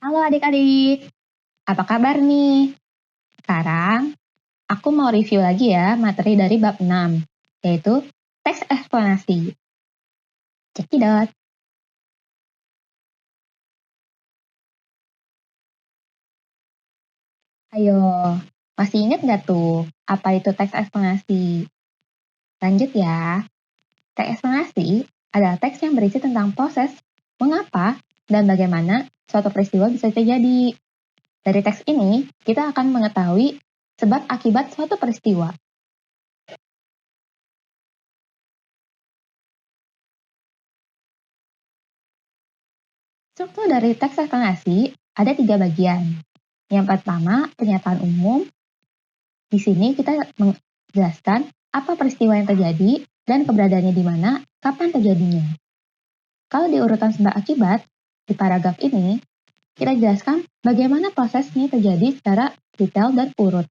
Halo adik-adik, apa kabar nih? Sekarang aku mau review lagi ya materi dari bab 6, yaitu teks eksplanasi. Cekidot. Ayo, masih ingat nggak tuh apa itu teks eksplanasi? Lanjut ya. Teks eksplanasi adalah teks yang berisi tentang proses, mengapa, dan bagaimana suatu peristiwa bisa terjadi. Dari teks ini, kita akan mengetahui sebab akibat suatu peristiwa. Struktur dari teks eksplanasi ada 3 bagian. Yang pertama, pernyataan umum. Di sini kita menjelaskan apa peristiwa yang terjadi dan keberadaannya di mana, kapan terjadinya. Kalau di urutan sebab akibat, di paragraf ini, kita jelaskan bagaimana prosesnya terjadi secara detail dan urut.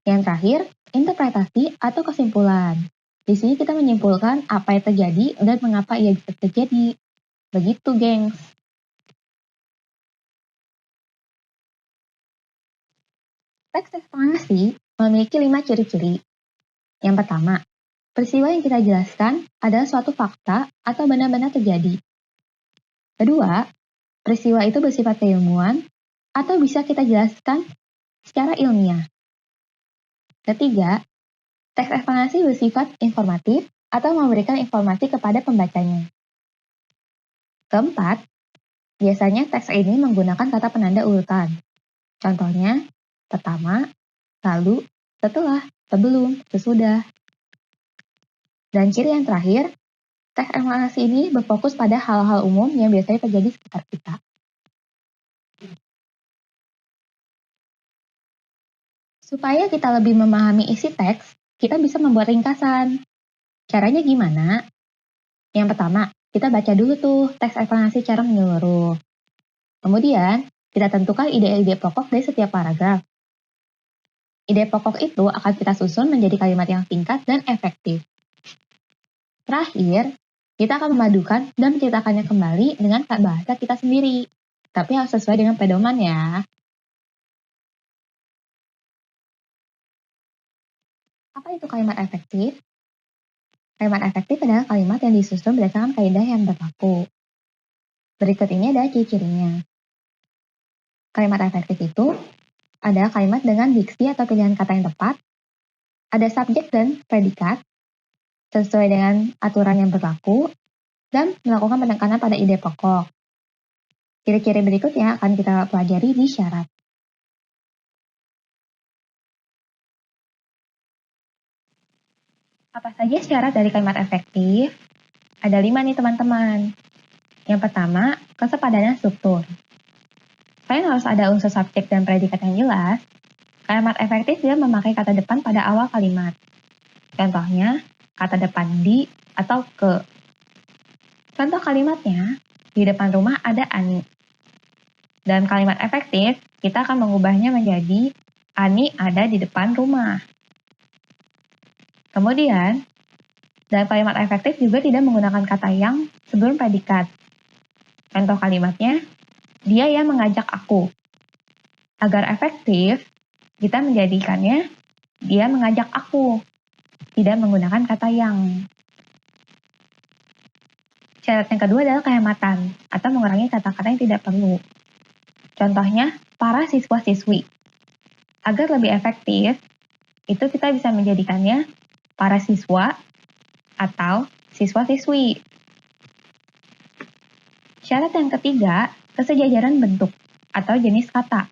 Yang terakhir, interpretasi atau kesimpulan. Di sini kita menyimpulkan apa yang terjadi dan mengapa ia bisa terjadi. Begitu, gengs. Teks eksplanasi memiliki 5 ciri-ciri. Yang pertama, peristiwa yang kita jelaskan adalah suatu fakta atau benar-benar terjadi. Kedua, peristiwa itu bersifat keilmuan atau bisa kita jelaskan secara ilmiah. Ketiga, teks eksplanasi bersifat informatif atau memberikan informasi kepada pembacanya. Keempat, biasanya teks ini menggunakan kata penanda urutan. Contohnya, pertama, lalu, setelah, sebelum, sesudah. Dan ciri yang terakhir, teks eksplanasi ini berfokus pada hal-hal umum yang biasanya terjadi di sekitar kita. Supaya kita lebih memahami isi teks, kita bisa membuat ringkasan. Caranya gimana? Yang pertama, kita baca dulu tuh teks eksplanasi secara menyeluruh. Kemudian, kita tentukan ide-ide pokok dari setiap paragraf. Ide pokok itu akan kita susun menjadi kalimat yang singkat dan efektif. Terakhir, kita akan memadukan dan menceritakannya kembali dengan bahasa kita sendiri. Tapi harus sesuai dengan pedoman ya. Apa itu kalimat efektif? Kalimat efektif adalah kalimat yang disusun berdasarkan kaidah yang berlaku. Berikut ini adalah ciri-cirinya. Kalimat efektif itu adalah kalimat dengan diksi atau pilihan kata yang tepat, ada subjek dan predikat, sesuai dengan aturan yang berlaku, dan melakukan penekanan pada ide pokok. Ciri-ciri berikutnya akan kita pelajari di syarat. Apa saja syarat dari kalimat efektif? Ada 5 nih teman-teman. Yang pertama, kesepadanan struktur. Selain harus ada unsur subjek dan predikat yang jelas, kalimat efektif dia memakai kata depan pada awal kalimat. Contohnya, kata depan di atau ke. Contoh kalimatnya, di depan rumah ada Ani. Dalam kalimat efektif, kita akan mengubahnya menjadi Ani ada di depan rumah. Kemudian, dalam kalimat efektif juga tidak menggunakan kata yang sebelum predikat. Contoh kalimatnya, dia yang mengajak aku. Agar efektif, kita menjadikannya dia mengajak aku, tidak menggunakan kata yang. Syarat yang kedua adalah kehematan, atau mengurangi kata-kata yang tidak perlu. Contohnya, para siswa-siswi. Agar lebih efektif, itu kita bisa menjadikannya para siswa atau siswa-siswi. Syarat yang ketiga, kesejajaran bentuk atau jenis kata.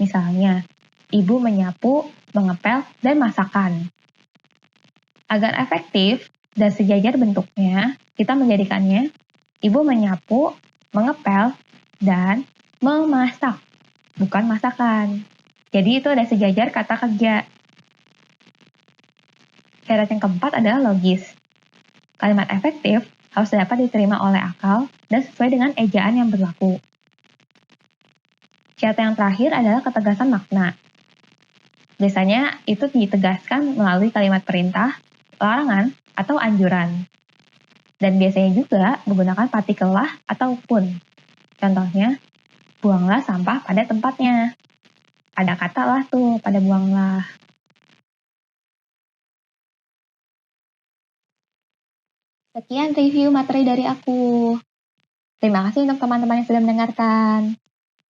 Misalnya, ibu menyapu, mengepel, dan masakan. Agar efektif dan sejajar bentuknya, kita menjadikannya ibu menyapu, mengepel, dan memasak, bukan masakan. Jadi itu ada sejajar kata kerja. Syarat yang keempat adalah logis. Kalimat efektif harus dapat diterima oleh akal dan sesuai dengan ejaan yang berlaku. Syarat yang terakhir adalah ketegasan makna. Biasanya itu ditegaskan melalui kalimat perintah, larangan, atau anjuran. Dan biasanya juga menggunakan partikel lah ataupun. Contohnya, Buanglah sampah pada tempatnya. Ada kata lah tuh pada buanglah. Sekian review materi dari aku. Terima kasih untuk teman-teman yang sudah mendengarkan.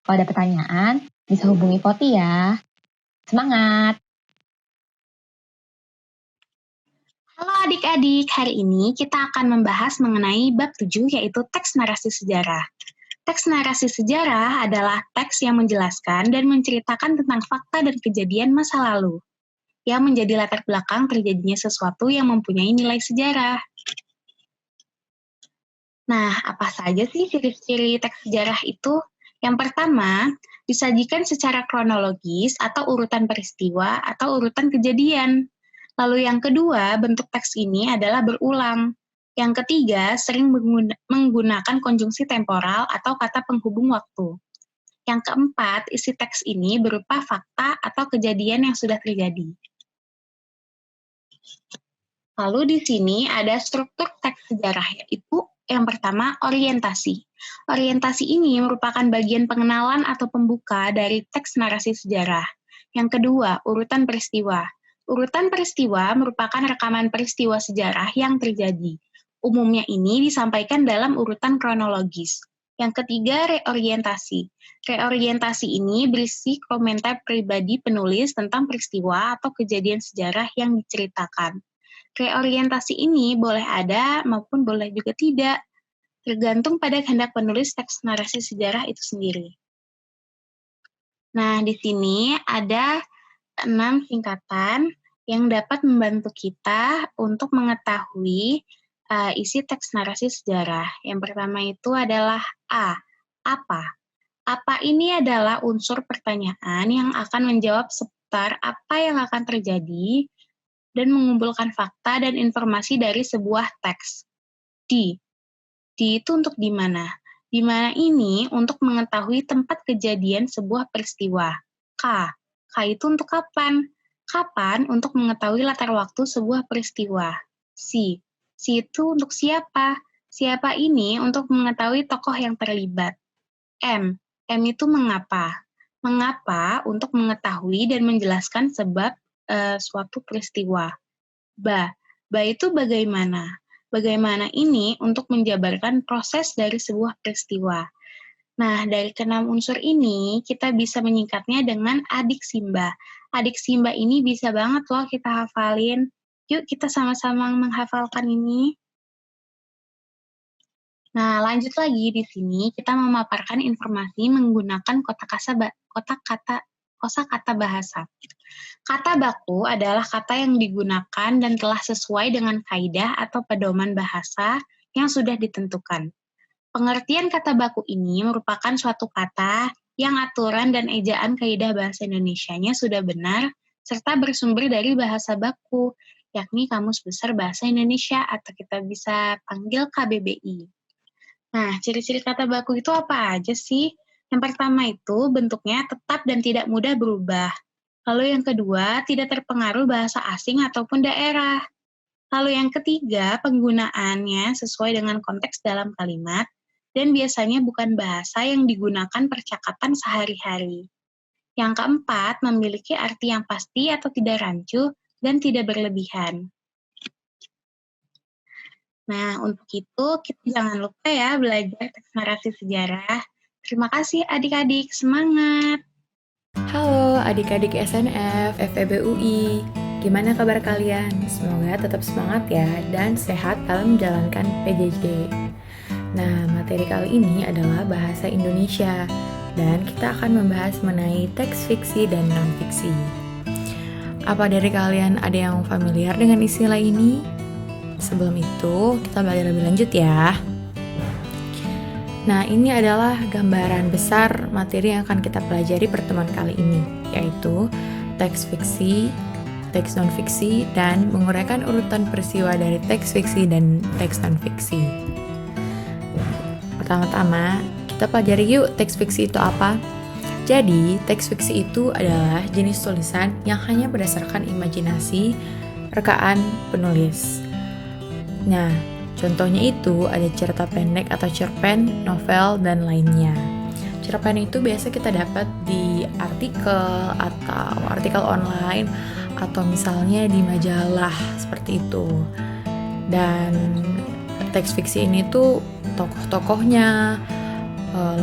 Kalau ada pertanyaan, bisa hubungi Poti ya. Semangat! Halo adik-adik, hari ini kita akan membahas mengenai bab 7 yaitu teks narasi sejarah. Teks narasi sejarah adalah teks yang menjelaskan dan menceritakan tentang fakta dan kejadian masa lalu, yang menjadi latar belakang terjadinya sesuatu yang mempunyai nilai sejarah. Nah, apa saja sih ciri-ciri teks sejarah itu? Yang pertama, disajikan secara kronologis atau urutan peristiwa atau urutan kejadian. Lalu yang kedua, bentuk teks ini adalah berulang. Yang ketiga, sering menggunakan konjungsi temporal atau kata penghubung waktu. Yang keempat, isi teks ini berupa fakta atau kejadian yang sudah terjadi. Lalu di sini ada struktur teks sejarah, yaitu yang pertama, orientasi. Orientasi ini merupakan bagian pengenalan atau pembuka dari teks narasi sejarah. Yang kedua, urutan peristiwa. Urutan peristiwa merupakan rekaman peristiwa sejarah yang terjadi. Umumnya ini disampaikan dalam urutan kronologis. Yang ketiga, reorientasi. Reorientasi ini berisi komentar pribadi penulis tentang peristiwa atau kejadian sejarah yang diceritakan. Reorientasi ini boleh ada maupun boleh juga tidak, tergantung pada kehendak penulis teks narasi sejarah itu sendiri. Nah, di sini ada 6 singkatan yang dapat membantu kita untuk mengetahui isi teks narasi sejarah. Yang pertama itu adalah A, apa. Apa ini adalah unsur pertanyaan yang akan menjawab seputar apa yang akan terjadi dan mengumpulkan fakta dan informasi dari sebuah teks. D itu untuk di mana. Di mana ini untuk mengetahui tempat kejadian sebuah peristiwa. K itu untuk kapan. Kapan untuk mengetahui latar waktu sebuah peristiwa. C itu untuk siapa. Siapa ini untuk mengetahui tokoh yang terlibat. M itu mengapa. Mengapa untuk mengetahui dan menjelaskan sebab suatu peristiwa. Ba itu bagaimana. Bagaimana ini untuk menjabarkan proses dari sebuah peristiwa. Nah, dari keenam unsur ini, kita bisa menyingkatnya dengan adik simba. Adik simba ini bisa banget loh kita hafalin. Yuk kita sama-sama menghafalkan ini. Nah, lanjut lagi di sini kita memaparkan informasi menggunakan kosakata bahasa. Kata baku adalah kata yang digunakan dan telah sesuai dengan kaidah atau pedoman bahasa yang sudah ditentukan. Pengertian kata baku ini merupakan suatu kata yang aturan dan ejaan kaidah bahasa Indonesianya sudah benar serta bersumber dari bahasa baku, yakni Kamus Besar Bahasa Indonesia atau kita bisa panggil KBBI. Nah, ciri-ciri kata baku itu apa aja sih? Yang pertama itu bentuknya tetap dan tidak mudah berubah. Lalu yang kedua, tidak terpengaruh bahasa asing ataupun daerah. Lalu yang ketiga, penggunaannya sesuai dengan konteks dalam kalimat, dan biasanya bukan bahasa yang digunakan percakapan sehari-hari. Yang keempat, memiliki arti yang pasti atau tidak rancu, dan tidak berlebihan. Nah, untuk itu kita jangan lupa ya belajar teks narasi sejarah. Terima kasih adik-adik, semangat! Halo adik-adik SNF, FEB UI. Gimana kabar kalian? Semoga tetap semangat ya dan sehat dalam menjalankan PJJ. Nah, materi kali ini adalah bahasa Indonesia dan kita akan membahas mengenai teks fiksi dan non-fiksi. Apa dari kalian ada yang familiar dengan istilah ini? Sebelum itu, kita belajar lebih lanjut ya. Nah, ini adalah gambaran besar materi yang akan kita pelajari pertemuan kali ini, yaitu teks fiksi, teks non-fiksi, dan menguraikan urutan peristiwa dari teks fiksi dan teks non-fiksi. Pertama-tama, kita pelajari yuk teks fiksi itu apa. Jadi, teks fiksi itu adalah jenis tulisan yang hanya berdasarkan imajinasi, rekaan penulis. Nah, contohnya itu ada cerita pendek atau cerpen, novel, dan lainnya. cerpen itu biasa kita dapat di artikel atau artikel online atau misalnya di majalah seperti itu. Dan teks fiksi ini tuh tokoh-tokohnya,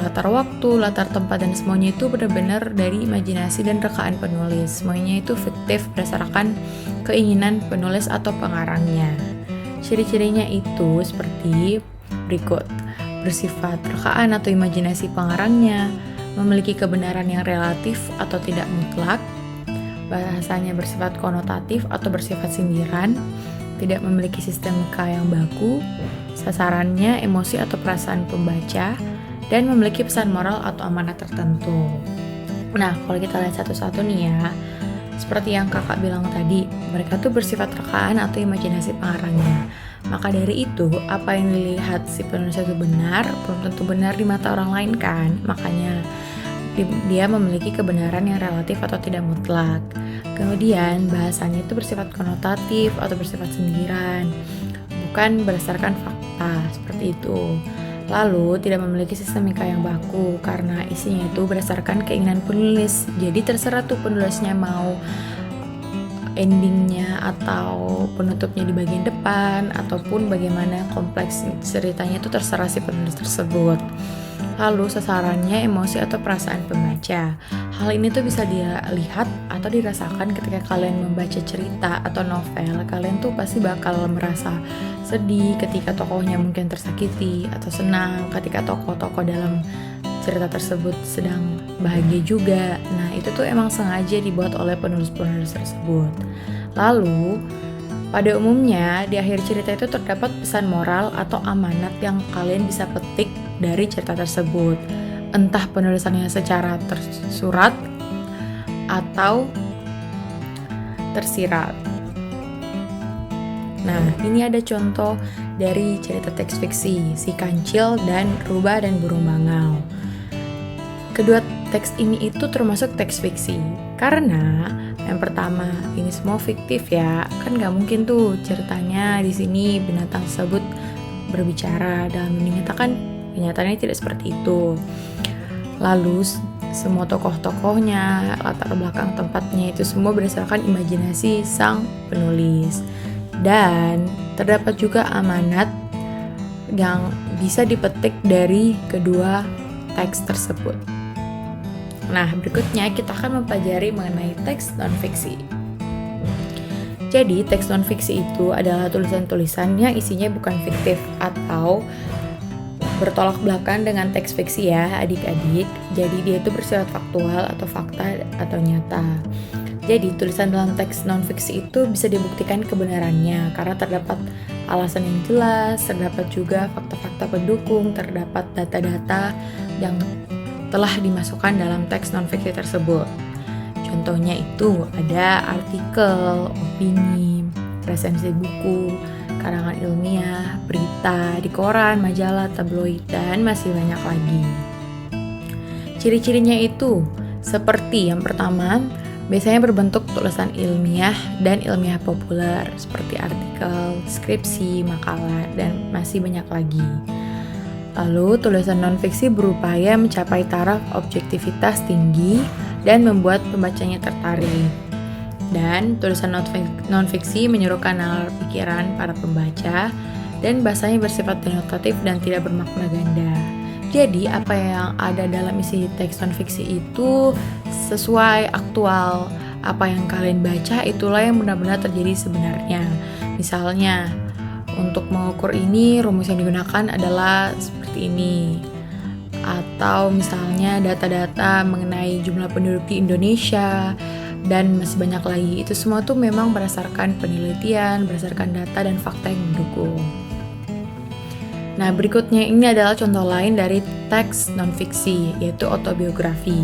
latar waktu, latar tempat, dan semuanya itu benar-benar dari imajinasi dan rekaan penulis. Semuanya itu fiktif berdasarkan keinginan penulis atau pengarangnya. Ciri-cirinya itu seperti berikut: bersifat rekaan atau imajinasi pengarangnya, memiliki kebenaran yang relatif atau tidak mutlak, bahasanya bersifat konotatif atau bersifat sindiran, tidak memiliki sistemika yang baku, sasarannya emosi atau perasaan pembaca, dan memiliki pesan moral atau amanat tertentu. Nah, kalau kita lihat satu-satu nih ya, seperti yang kakak bilang tadi, mereka tuh bersifat rekaan atau imajinasi pengarangnya. Maka dari itu, apa yang dilihat si penulis itu benar, belum tentu benar di mata orang lain kan. Makanya dia memiliki kebenaran yang relatif atau tidak mutlak. Kemudian bahasanya itu bersifat konotatif atau bersifat sindiran, bukan berdasarkan fakta, seperti itu. Lalu tidak memiliki sistemika yang baku karena isinya itu berdasarkan keinginan penulis. Jadi terserah tuh penulisnya mau endingnya atau penutupnya di bagian depan ataupun bagaimana kompleks ceritanya itu terserah si penulis tersebut. Lalu sasarannya emosi atau perasaan pembaca. Hal ini tuh bisa dilihat atau dirasakan ketika kalian membaca cerita atau novel. Kalian tuh pasti bakal merasa sedih ketika tokohnya mungkin tersakiti, atau senang ketika tokoh-tokoh dalam cerita tersebut sedang bahagia juga. Nah, itu tuh emang sengaja dibuat oleh penulis-penulis tersebut. Lalu, pada umumnya di akhir cerita itu terdapat pesan moral atau amanat yang kalian bisa petik dari cerita tersebut. Entah penulisannya secara tersurat atau tersirat. Nah, ini ada contoh dari cerita teks fiksi, Si Kancil dan Rubah dan Burung Bangau. Kedua teks ini itu termasuk teks fiksi, karena yang pertama, ini semua fiktif ya, kan nggak mungkin tuh ceritanya di sini binatang tersebut berbicara. Dalam dunia nyata kan kenyataannya tidak seperti itu. Lalu semua tokoh-tokohnya, latar belakang tempatnya itu semua berdasarkan imajinasi sang penulis. Dan terdapat juga amanat yang bisa dipetik dari kedua teks tersebut. Nah, berikutnya kita akan mempelajari mengenai teks non-fiksi. Jadi, teks non-fiksi itu adalah tulisan-tulisan yang isinya bukan fiktif atau bertolak belakang dengan teks fiksi ya adik-adik. Jadi dia itu bersifat faktual atau fakta atau nyata. Jadi tulisan dalam teks non-fiksi itu bisa dibuktikan kebenarannya karena terdapat alasan yang jelas, terdapat juga fakta-fakta pendukung, terdapat data-data yang telah dimasukkan dalam teks non-fiksi tersebut. Contohnya itu ada artikel, opini, resensi buku, karangan ilmiah, berita di koran, majalah, tabloid, dan masih banyak lagi. Ciri-cirinya itu seperti yang pertama, biasanya berbentuk tulisan ilmiah dan ilmiah populer seperti artikel, skripsi, makalah, dan masih banyak lagi. Lalu, tulisan non-fiksi berupaya mencapai taraf objektivitas tinggi dan membuat pembacanya tertarik. Dan tulisan non-fiksi menyuruhkan nalar pikiran para pembaca dan bahasanya bersifat denotatif dan tidak bermakna ganda. Jadi apa yang ada dalam isi teks non-fiksi itu sesuai aktual. Apa yang kalian baca itulah yang benar-benar terjadi sebenarnya. Misalnya, untuk mengukur ini rumus yang digunakan adalah seperti ini. Atau misalnya data-data mengenai jumlah penduduk di Indonesia dan masih banyak lagi. Itu semua tuh memang berdasarkan penelitian, berdasarkan data dan fakta yang mendukung. Nah, berikutnya ini adalah contoh lain dari teks non-fiksi, yaitu autobiografi.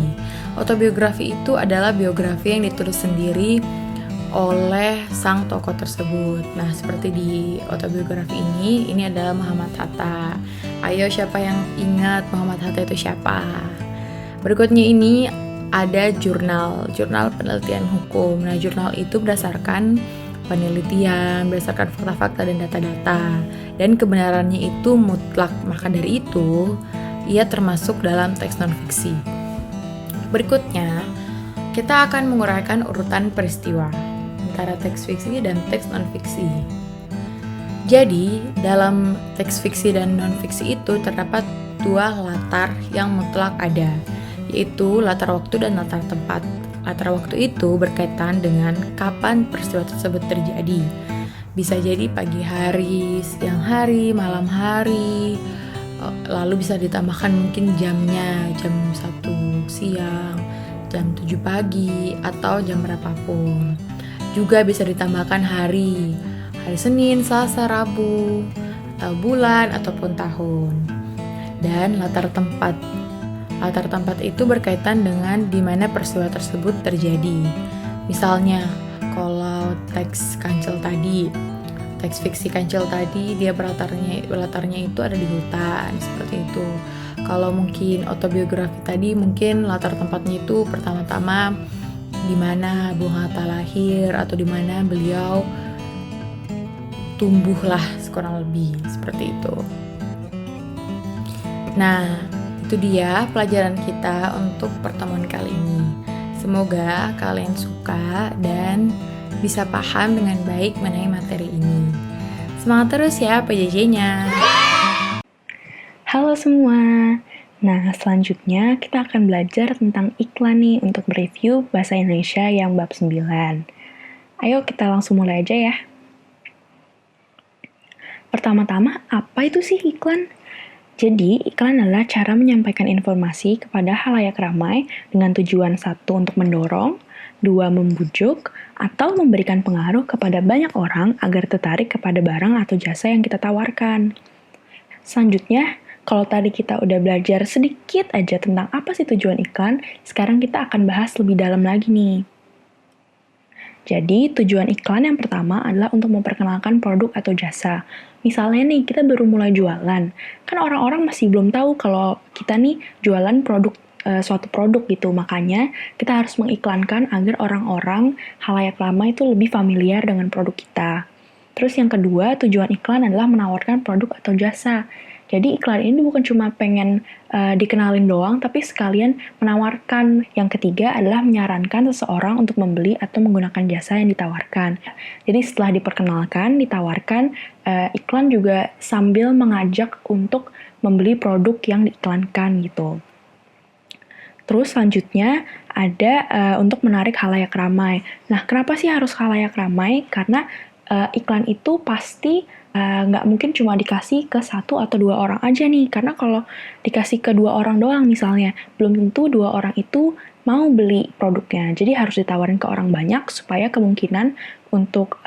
Autobiografi itu adalah biografi yang ditulis sendiri oleh sang tokoh tersebut. Nah, seperti di autobiografi ini adalah Muhammad Hatta. Ayo, siapa yang ingat Muhammad Hatta itu siapa? Berikutnya ini ada jurnal penelitian hukum. Nah, jurnal itu berdasarkan penelitian, berdasarkan fakta-fakta dan data-data, dan kebenarannya itu mutlak. Maka dari itu, ia termasuk dalam teks non-fiksi. Berikutnya, kita akan menguraikan urutan peristiwa antara teks fiksi dan teks non-fiksi. Jadi, dalam teks fiksi dan non-fiksi itu terdapat dua latar yang mutlak ada, yaitu latar waktu dan latar tempat. Latar waktu itu berkaitan dengan kapan peristiwa tersebut terjadi. Bisa jadi pagi hari, siang hari, malam hari, lalu bisa ditambahkan mungkin jamnya, jam 1 siang, jam 7 pagi, atau jam berapapun. Juga bisa ditambahkan hari Senin, Selasa, Rabu, atau bulan, ataupun tahun. Dan latar tempat. Latar tempat itu berkaitan dengan di mana peristiwa tersebut terjadi. Misalnya, kalau teks Kancil tadi, teks fiksi Kancil tadi, dia latarnya itu ada di hutan, seperti itu. Kalau mungkin autobiografi tadi, mungkin latar tempatnya itu pertama-tama di mana Bung Hatta lahir, atau di mana beliau tumbuh lah, kurang lebih seperti itu. Nah, itu dia pelajaran kita untuk pertemuan kali ini. Semoga kalian suka dan bisa paham dengan baik mengenai materi ini. Semangat terus ya PJJ-nya. Halo semua. Nah, selanjutnya kita akan belajar tentang iklan nih untuk mereview bahasa Indonesia yang bab 9. Ayo kita langsung mulai aja ya. Pertama-tama, apa itu sih iklan? Jadi, iklan adalah cara menyampaikan informasi kepada khalayak ramai dengan tujuan 1 untuk mendorong, 2 membujuk, atau memberikan pengaruh kepada banyak orang agar tertarik kepada barang atau jasa yang kita tawarkan. Selanjutnya, kalau tadi kita udah belajar sedikit aja tentang apa sih tujuan iklan, sekarang kita akan bahas lebih dalam lagi nih. Jadi, tujuan iklan yang pertama adalah untuk memperkenalkan produk atau jasa. Misalnya nih, kita baru mulai jualan. Kan orang-orang masih belum tahu kalau kita nih jualan suatu produk gitu. Makanya, kita harus mengiklankan agar orang-orang khalayak ramai itu lebih familiar dengan produk kita. Terus yang kedua, tujuan iklan adalah menawarkan produk atau jasa. Jadi iklan ini bukan cuma pengen dikenalin doang, tapi sekalian menawarkan. Yang ketiga adalah menyarankan seseorang untuk membeli atau menggunakan jasa yang ditawarkan. Jadi setelah diperkenalkan, ditawarkan, iklan juga sambil mengajak untuk membeli produk yang diiklankan gitu. Terus selanjutnya ada untuk menarik khalayak ramai. Nah, kenapa sih harus khalayak ramai? Karena iklan itu pasti nggak mungkin cuma dikasih ke 1 atau 2 orang aja nih, karena kalau dikasih ke 2 orang doang misalnya, belum tentu 2 orang itu mau beli produknya, jadi harus ditawarin ke orang banyak supaya kemungkinan untuk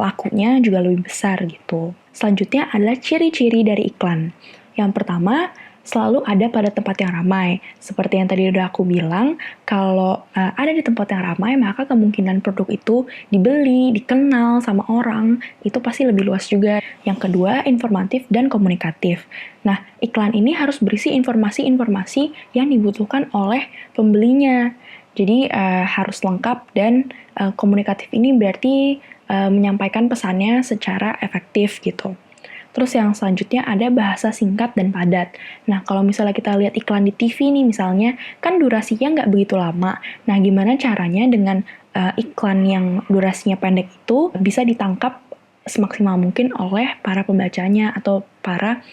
lakunya juga lebih besar gitu. Selanjutnya adalah ciri-ciri dari iklan. Yang pertama, selalu ada pada tempat yang ramai. Seperti yang tadi udah aku bilang, kalau ada di tempat yang ramai, maka kemungkinan produk itu dibeli, dikenal sama orang, itu pasti lebih luas juga. Yang kedua, informatif dan komunikatif. Nah, iklan ini harus berisi informasi-informasi yang dibutuhkan oleh pembelinya. Jadi, harus lengkap dan komunikatif ini berarti menyampaikan pesannya secara efektif gitu. Terus yang selanjutnya ada bahasa singkat dan padat. Nah, kalau misalnya kita lihat iklan di TV nih misalnya, kan durasinya nggak begitu lama. Nah, gimana caranya dengan iklan yang durasinya pendek itu bisa ditangkap semaksimal mungkin oleh para pembacanya atau para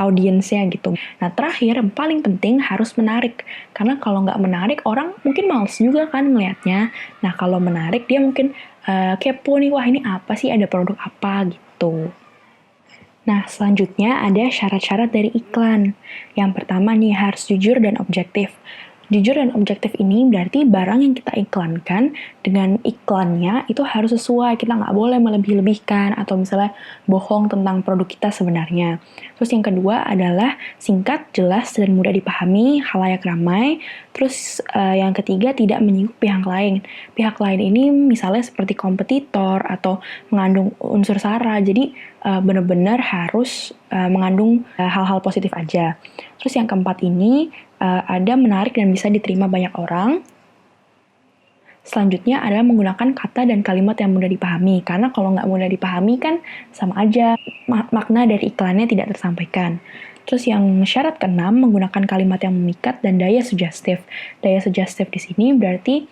audiensnya gitu. Nah, terakhir, yang paling penting harus menarik. Karena kalau nggak menarik, orang mungkin males juga kan melihatnya. Nah, kalau menarik, dia mungkin kepo nih, wah ini apa sih, ada produk apa gitu. Nah, selanjutnya ada syarat-syarat dari iklan. Yang pertama nih, harus jujur dan objektif. Jujur dan objektif ini berarti barang yang kita iklankan dengan iklannya itu harus sesuai. Kita nggak boleh melebih-lebihkan atau misalnya bohong tentang produk kita sebenarnya. Terus yang kedua adalah singkat, jelas, dan mudah dipahami, khalayak ramai. Terus yang ketiga tidak menyinggung pihak lain. Pihak lain ini misalnya seperti kompetitor atau mengandung unsur sara. Jadi benar-benar harus mengandung hal-hal positif aja. Terus yang keempat ini ada menarik dan bisa diterima banyak orang. Selanjutnya adalah menggunakan kata dan kalimat yang mudah dipahami. Karena kalau nggak mudah dipahami kan sama aja makna dari iklannya tidak tersampaikan. Terus yang syarat keenam, menggunakan kalimat yang memikat dan daya sugestif. Daya sugestif di sini berarti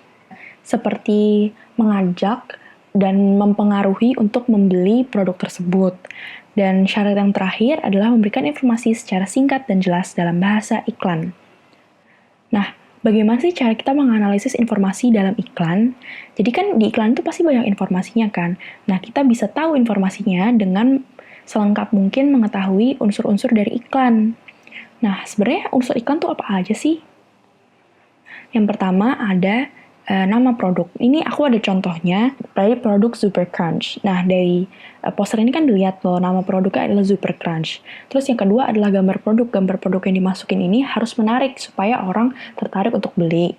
seperti mengajak dan mempengaruhi untuk membeli produk tersebut. Dan syarat yang terakhir adalah memberikan informasi secara singkat dan jelas dalam bahasa iklan. Nah, bagaimana sih cara kita menganalisis informasi dalam iklan? Jadi kan di iklan itu pasti banyak informasinya kan. Nah, kita bisa tahu informasinya dengan selengkap mungkin mengetahui unsur-unsur dari iklan. Nah, sebenarnya unsur iklan tuh apa aja sih? Yang pertama ada nama produk. Ini aku ada contohnya dari produk Super Crunch. Nah, dari poster ini kan dilihat bahwa nama produknya adalah Super Crunch. Terus yang kedua adalah gambar produk. Gambar produk yang dimasukin ini harus menarik supaya orang tertarik untuk beli.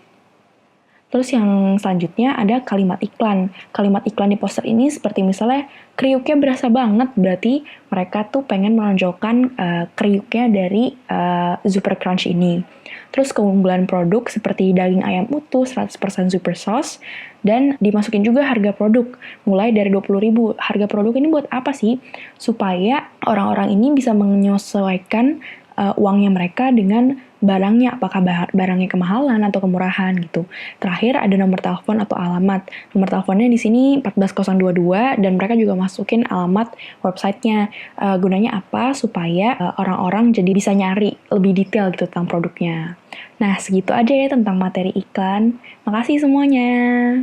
Terus yang selanjutnya ada kalimat iklan. Kalimat iklan di poster ini seperti misalnya kriuknya berasa banget, berarti mereka tuh pengen menonjolkan kriuknya dari Super Crunch ini. Terus keunggulan produk seperti daging ayam utuh 100% super sauce, dan dimasukin juga harga produk mulai dari 20.000. Harga produk ini buat apa sih? Supaya orang-orang ini bisa menyesuaikan uangnya mereka dengan barangnya, apakah barangnya kemahalan atau kemurahan gitu. Terakhir ada nomor telepon atau alamat. Nomor teleponnya di sini 14022 dan mereka juga masukin alamat websitenya. Gunanya apa? Supaya orang-orang jadi bisa nyari lebih detail gitu tentang produknya. Nah, segitu aja ya tentang materi iklan. Makasih semuanya.